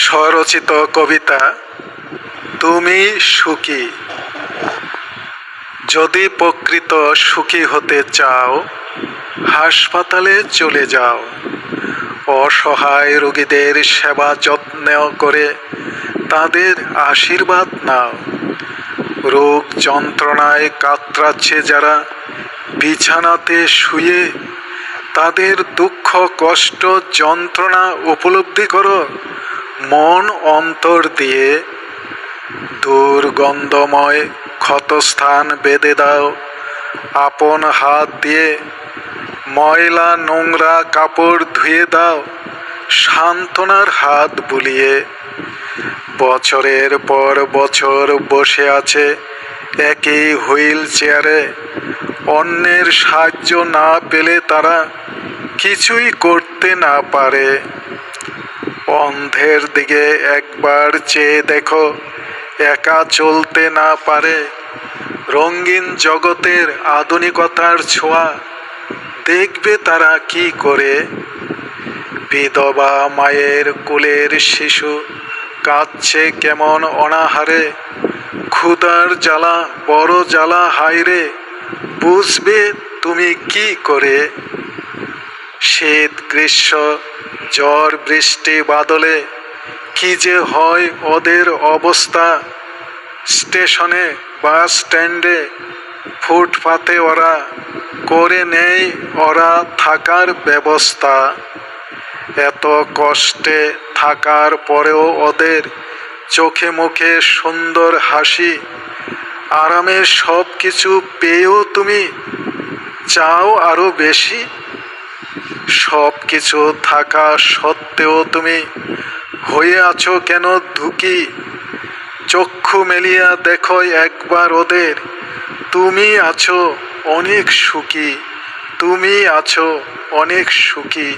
স্বরচিত কবিতা তুমি সুখী। যদি প্রকৃত সুখী হতে চাও, হাসপাতালে চলে যাও। অসহায় রোগীদের সেবা যত্ন করে তাদের আশীর্বাদ নাও। রোগ যন্ত্রণায় কাতরাচ্ছে যারা বিছানাতে শুয়ে, তাদের দুঃখ কষ্ট যন্ত্রণা উপলব্ধি করো মন অন্তর দিয়ে। দুর্গন্ধময় ক্ষতস্থান বেঁধে দাও আপন হাত দিয়ে। ময়লা নোংরা কাপড় ধুয়ে দাও সান্ত্বনার হাত বুলিয়ে। বছরের পর বছর বসে আছে একই হুইল চেয়ারে, অন্যের সাহায্য না পেলে তারা কিছুই করতে না পারে। অন্ধের দিকে একবার চেয়ে দেখো, একা চলতে না পারে। রঙিন জগতের আধুনিকতার ছোঁয়া দেখবে তারা কি করে। বিধবা মায়ের কোলের শিশু কাঁদছে কেমন অনাহারে। ক্ষুধার জ্বালা বড় জ্বালা হায়রে, বুঝবে তুমি কি করে। শীত গ্রীষ্ম ঝড় বৃষ্টি বাদলে কি যে হয় ওদের অবস্থা। স্টেশনে বাস স্ট্যান্ডে ফুটপাতে ওরা করে নেয় ওরা থাকার ব্যবস্থা। এত কষ্টে থাকার পরেও ওদের চোখে মুখে সুন্দর হাসি। আরামের সব কিছু পেয়েও তুমি চাও আরো বেশি। সব কিছু থাকা সত্ত্বেও তুমি হয়ে আছো কেন দুঃখী। চক্ষু মেলিয়া দেখো একবার ওদের, তুমি আছো অনেক সুখী, তুমি আছো অনেক সুখী।